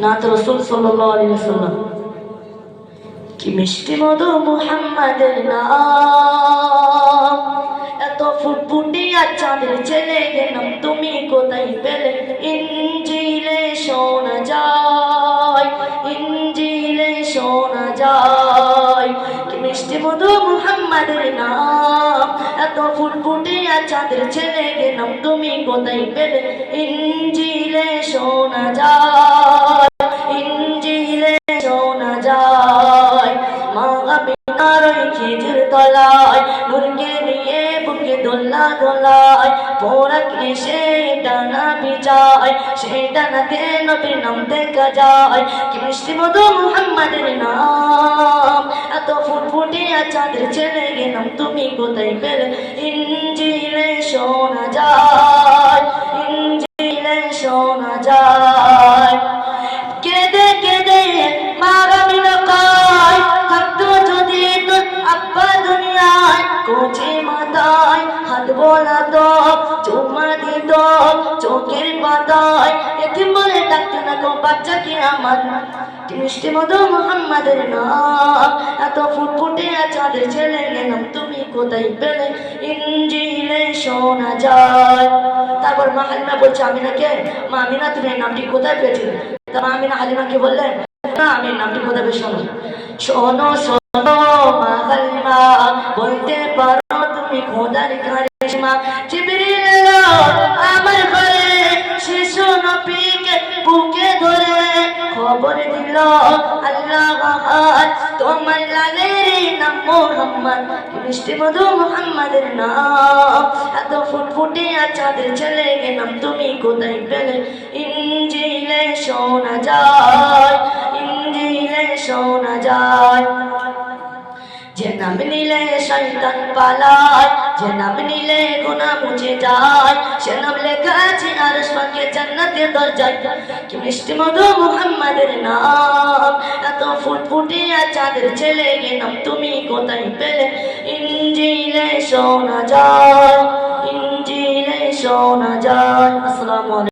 নাত রাসূল সাল্লাল্লাহু আলাইহি ওয়াসাল্লাম কি মিষ্টি মধু মুহাম্মাদের নাম, এত ফুটফুটিয়া চাঁদের ছেলে নাম তুমি কোথায় পেলে? ইনজিলে শোনা যায়, ইনজিলে শোনা যায় কি মিষ্টি মধু মুহাম্মাদের নাম, এত ফুটফুটিয়া চাঁদের ছেলে নাম তুমি কোথায় পেলে? ইনজিলে শোনা যায়, ইনজিলে শোনা যায় মা আমিনার ওই খেজুর তলায় নূরকে নিয়ে বুকে দোলা দোলায় পোড়াকে সে ডানা বিছায়, সেই ডানাতে নবীর নাম দেখা যায় কি মিষ্টি মধু মুহাম্মাদের নাম, এত ফুটফুটিয়া চাঁদের ছেলে নাম তুমি কোথায় পেলে? ইনজিলে শোনা যায়, ইনজিলে শোনা যায় কেঁদে কেঁদে মারা মিনা কয় থাকতো যদি তোর আব্বা দুনিয়ায়, কোচে মাথায় হাত বোলাতো চুমা দিত চোখের পাতায়, এতিম বলে ডাকতো না গো বাচ্চাকে আমার কি মিষ্টি মধু মুহাম্মাদের নাম, এত ফুটফুটিয়া চাঁদের ছেলে নাম তুমি কোথায় পেলে? ইনজিলে শোনা যায়। তারপর মা হালিমা বলছে আমিনাকে, মা আমিনা তুমি এই নামটি কোথায় পেয়েছিলে? তার আমিনা হালিমাকে বললেন না আমি নামটি কোথায় পেয়ে শোনো শোনো শোনো মা হালিমা, বলতে পারো তুমি খোদার কারিশমা, জিবরিল এলো আমার ঘরে শিশু নবীকে বুকে ধরে খবর দিল আল্লাহ তোমার লালের নাম মুহাম্মদ কি মিষ্টি মধু মুহাম্মাদের নাম, এত ফুটফুটিয়া চাঁদের ছেলে নাম তুমি কোথায় পেলে? ইনজিলে শোনা যায়, ইনজিলে শোনা যায় যে নাম নিলে শয়তান পালায়, যে নাম নিলে গুনাহ মুছে যায়, সে নাম লেখা আছে আরশ পাকে জান্নাতের দরজায় কি মিষ্টি মধু মুহাম্মাদের নাম, এত ফুটফুটিয়া চাঁদের ছেলে নাম তুমি কোথায় পেলে? ইনজিলে শোনা যায়, ইনজিলে শোনা যায়। আসসালামু আলাইকুম।